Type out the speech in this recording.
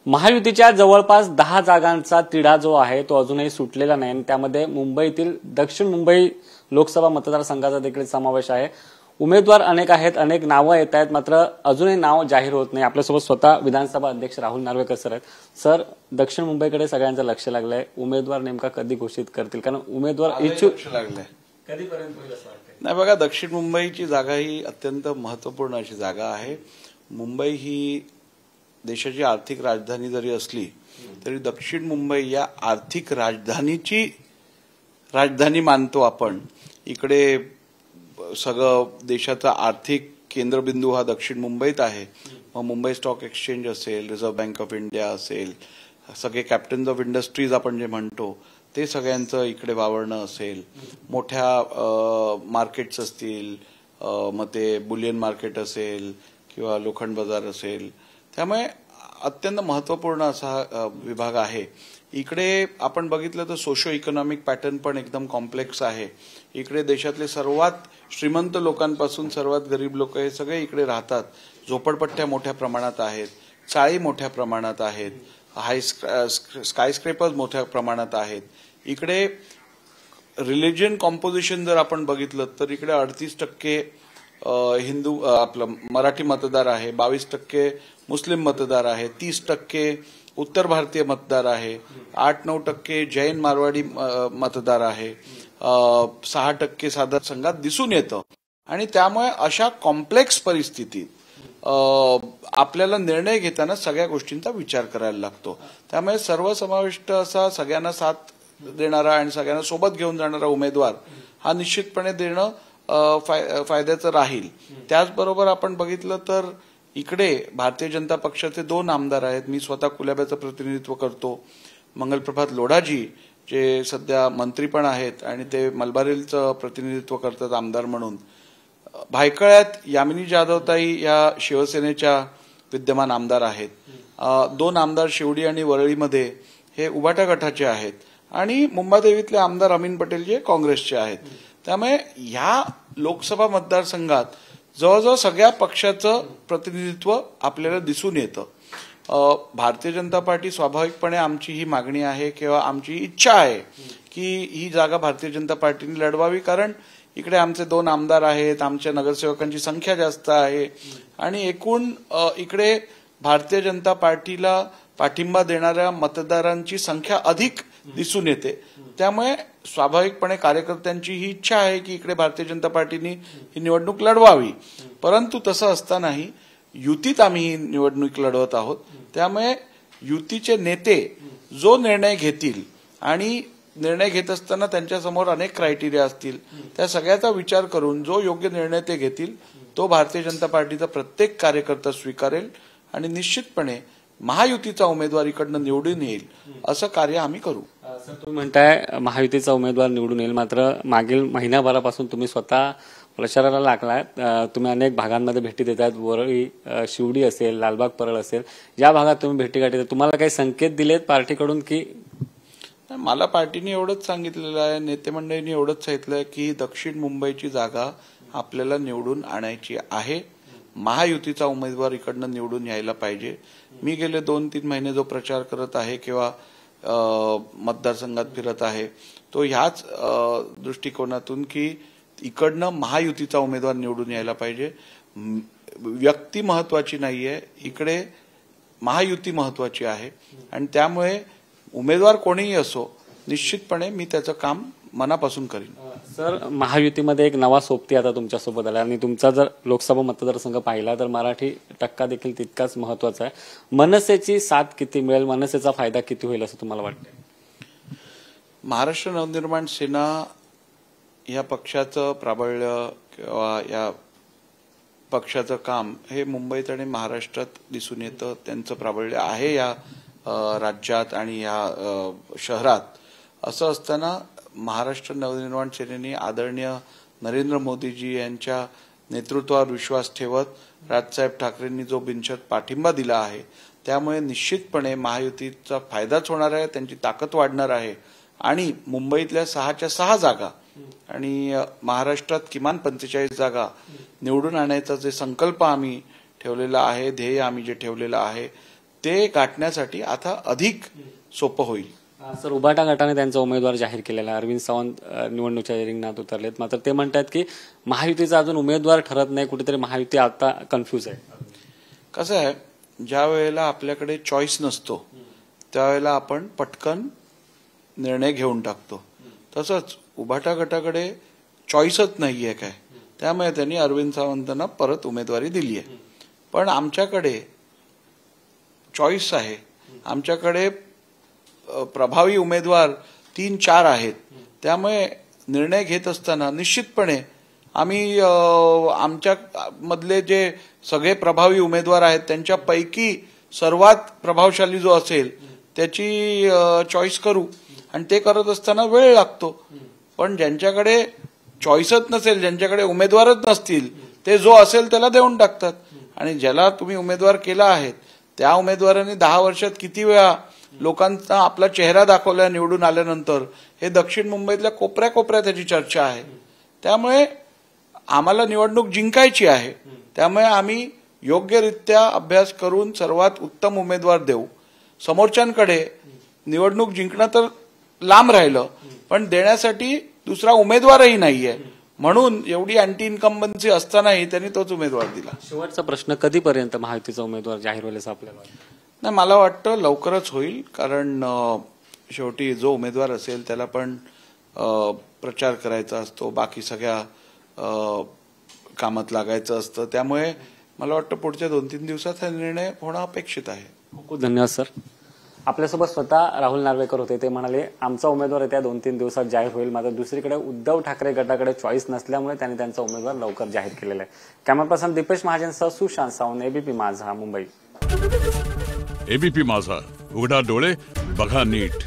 महायुतीच्या जवळपास 10 जागांचा तिढा जो आहे तो अजूनही सुटलेला नाही आणि त्यामध्ये मुंबईतील दक्षिण मुंबई लोकसभा मतदारसंघाचा देखील समावेश आहे। उमेदवार अनेक आहेत, अनेक नावं येत आहेत, मात्र अजूनही नाव जाहीर होत नाही। आपल्यासोबत स्वतः विधानसभा अध्यक्ष राहुल नार्वेकर सर आहेत। सर, दक्षिण मुंबईकडे सगळ्यांचं लक्ष लागलंय, उमेदवार नेमका कधी घोषित करतील? कारण उमेदवार इच्छुक लागले कधीपर्यंत होईल असं वाटतंय? नाही बघा, दक्षिण मुंबईची जागा ही अत्यंत महत्त्वपूर्ण अशी जागा आहे। मुंबई ही देशाची आर्थिक राजधानी जरी असली तरी दक्षिण मुंबई या आर्थिक राजधानीची राजधानी मानतो आपण। इकडे सगळं देशाचा आर्थिक केंद्रबिंदू हा दक्षिण मुंबईत आहे। मग मुंबई स्टॉक एक्सचेंज असेल, रिझर्व्ह बँक ऑफ इंडिया असेल, सगळे कॅप्टन्स ऑफ इंडस्ट्रीज आपण जे म्हणतो ते सगळ्यांचं इकडे वावरणं असेल, मोठ्या मार्केट्स असतील, मग ते बुलियन मार्केट असेल किंवा लोखंड बाजार असेल, त्यामुळे अत्यंत महत्त्वपूर्ण असा विभाग आहे। इकडे आपण बघितलं तर सोशो इकॉनॉमिक पॅटर्न पण एकदम कॉम्प्लेक्स आहे। इकडे देशातले सर्वात श्रीमंत लोकांपासून सर्वात गरीब लोक हे सगळे इकडे राहतात। झोपडपट्ट्या मोठ्या प्रमाणात आहेत, चाळी मोठ्या प्रमाणात आहेत, स्कायस्क्रेपर्स मोठ्या प्रमाणात आहेत। इकडे रिलिजन कॉम्पोजिशन जर आपण बघितलं तर इकडे 38% हिंदू आपलं मराठी मतदार आहे, 22% मुस्लिम मतदार आहे, 30% उत्तर भारतीय मतदार आहे, 8-9% जैन मारवाडी मतदार आहे, 6% साधारण संघात दिसून येतं। आणि त्यामुळे अशा कॉम्प्लेक्स परिस्थितीत आपल्याला निर्णय घेताना सगळ्या गोष्टींचा विचार करायला लागतो। त्यामुळे सर्वसमाविष्ट असा सगळ्यांना साथ देणारा आणि सगळ्यांना सोबत घेऊन जाणारा उमेदवार हा निश्चितपणे देणं फायद्याचं राहील। त्याचबरोबर आपण बघितलं तर इकडे भारतीय जनता पक्षाचे 2 आमदार आहेत। मी स्वतः कुलाब्याचं प्रतिनिधित्व करतो। मंगलप्रभात लोढाजी जे सध्या मंत्री पण आहेत आणि ते मलबारीलचं प्रतिनिधित्व करतात आमदार म्हणून। भायखळ्यात यामिनी जाधवताई या शिवसेनेच्या विद्यमान आमदार आहेत। 2 आमदार शिवडी आणि वरळीमध्ये हे उभाटा गटाचे आहेत आणि मुंबादेवीतले आमदार अमीन पटेल जे काँग्रेसचे आहेत। त्यामुळे या लोकसभा मतदारसंघात जवळजवळ सगळ्या पक्षाचं प्रतिनिधित्व आपल्याला दिसून येतं। भारतीय जनता पार्टी स्वाभाविकपणे आमची ही मागणी आहे किंवा आमची इच्छा आहे की ही जागा भारतीय जनता पार्टीने लढवावी, कारण इकडे आमचे 2 आमदार आहेत, आमच्या नगरसेवकांची संख्या जास्त आहे आणि एकूण इकडे भारतीय जनता पार्टीला पाठिंबा देणाऱ्या मतदारांची संख्या अधिक दिसून येते। त्यामुळे स्वाभाविकपणे कार्यकर्त्यांची ही इच्छा आहे की इकडे भारतीय जनता पार्टीने ही निवडणूक लढवावी, परंतु तसं असतानाही युतीत आम्ही ही निवडणूक लढवत आहोत। त्यामुळे युतीचे नेते जो निर्णय घेतील आणि निर्णय घेत असताना त्यांच्यासमोर अनेक क्रायटेरिया असतील, त्या सगळ्याचा विचार करून जो योग्य निर्णय ते घेतील तो भारतीय जनता पार्टीचा प्रत्येक कार्यकर्ता स्वीकारेल आणि निश्चितपणे महायुतीचा उमेदवार इकडनं निवडून येईल असं कार्य आम्ही करू। सर, तुम्ही म्हणताय महायुतीचा उमेदवार निवडून येईल, मात्र मागील महिन्याभरापासून तुम्ही स्वतः प्रचाराला लागलाय। तुम्ही अनेक भागांमध्ये भेटी देतात, वरळी, शिवडी असेल, लालबाग परळ असेल, या भागात तुम्ही भेटीगाठी देता। तुम्हाला काही संकेत दिलेत पार्टीकडून की? मला पार्टीने एवढंच सांगितलेलं आहे, नेते मंडळींनी एवढंच सांगितलंय की दक्षिण मुंबईची जागा आपल्याला निवडून आणायची आहे। महायुतीचा उमेदवार इकडनं निवडून यायला पाहिजे। मी गेले 2-3 महिने जो प्रचार करत आहे किंवा मतदारसंघात फिरत आहे तो ह्याच दृष्टिकोनातून की इकडनं महायुतीचा उमेदवार निवडून यायला पाहिजे। व्यक्ती महत्वाची नाहीये, इकडे महायुती महत्वाची आहे आणि त्यामुळे उमेदवार कोणीही असो निश्चितपणे मी त्याचं काम मनापासून करीन। सर, महायुतीमध्ये एक नवा सोबती आता तुमच्यासोबत आला आणि तुमचा जर लोकसभा मतदारसंघ पाहिला तर मराठी टक्का देखील तितकाच महत्वाचा आहे। मनसेची साथ किती मिळेल, मनसेचा फायदा किती होईल असं तुम्हाला वाटतं? महाराष्ट्र नवनिर्माण सेना या पक्षाचं प्राबल्य किंवा या पक्षाचं काम हे मुंबईत आणि महाराष्ट्रात दिसून येतं। त्यांचं प्राबल्य आहे या राज्यात आणि या शहरात। असं असताना महाराष्ट्र नवनिर्माण सेनेने आदरणीय नरेंद्र मोदीजी यांच्या नेतृत्वावर विश्वास ठेवत राजसाहेब ठाकरेंनी जो बिनशर्त पाठिंबा दिला आहे त्यामुळे निश्चितपणे महायुतीचा फायदाच होणार आहे, त्यांची ताकद वाढणार आहे आणि मुंबईतल्या 6च्या 6 जागा आणि महाराष्ट्रात किमान 45 जागा निवडून आणायचा जे संकल्प आम्ही ठेवलेला आहे, ध्येय आम्ही जे ठेवलेलं आहे ते गाठण्यासाठी आता अधिक सोपं होईल. सर, उभाटा गटाने त्यांचा उमेदवार जाहीर केलेला आहे. अरविंद सावंत निवडणुकीच्या रिंगणात उतरलेत. मात्र ते म्हणतात की महायुतीचा अजून उमेदवार ठरत नाही, कुठेतरी महायुती आता कन्फ्यूज आहे. कसं आहे, ज्या वेळेला आपल्याकडे चॉईस नसतो त्यावेळेला आपण पटकन निर्णय घेऊन टाकतो. तसंच उभाटा गटाकडे चॉईसच नाहीये काय, त्यामुळे त्यांनी अरविंद सावंतांना परत उमेदवारी दिली आहे. पण आमच्याकडे चॉईस आहे. आमच्याकडे प्रभावी उमेदवार 3-4 आहेत. त्यामुळे निर्णय घेत असताना निश्चितपणे आम्ही आमच्या मधले जे सगळे प्रभावी उमेदवार आहेत त्यांच्यापैकी सर्वात प्रभावशाली जो असेल त्याची चॉईस करू. आणि ते करत असताना वेळ लागतो. पण ज्यांच्याकडे चॉईसच नसेल, ज्यांच्याकडे उमेदवारच नसतील, ते जो असेल त्याला देऊन टाकतात. आणि ज्याला तुम्ही उमेदवार केला आहे त्या उमेदवारांनी 10 वर्षात किती वेळा लोकांचा आपला चेहरा दाखवला निवडून आल्यानंतर, हे दक्षिण मुंबईतल्या कोपऱ्या कोपऱ्यात त्याची चर्चा आहे. त्यामुळे आम्हाला निवडणूक जिंकायची आहे. त्यामुळे आम्ही योग्यरित्या अभ्यास करून सर्वात उत्तम उमेदवार देऊ. समोरच्यांकडे निवडणूक जिंकणं तर लांब राहिलं, पण देण्यासाठी दुसरा उमेदवारही नाहीये. म्हणून एवढी अँटी इन्कम्बन्सी असतानाही त्यांनी तोच उमेदवार दिला. शेवटचा प्रश्न, कधीपर्यंत महायुतीचा उमेदवार जाहीर होईल असं आपल्याला वाटतं? नाही, मला वाटतं लवकरच होईल. कारण शेवटी जो उमेदवार असेल त्याला पण प्रचार करायचा असतो, बाकी सगळ्या कामात लागायचं असतं. त्यामुळे मला वाटतं पुढच्या 2-3 दिवसात हा निर्णय होणं अपेक्षित आहे. खूप धन्यवाद सर. आपल्यासोबत स्वतः राहुल नार्वेकर होते. ते म्हणाले आमचा उमेदवार येत्या 2-3 दिवसात जाहीर होईल. मात्र दुसरीकडे उद्धव ठाकरे गटाकडे चॉईस नसल्यामुळे त्यांनी त्यांचा उमेदवार लवकर जाहीर केलेला आहे. कॅमेरा पर्सन दीपेश महाजनसह सुशांत सावंत, एबीपी माझा, मुंबई. एबीपी माझा, उघडा डोळे बघा नीट.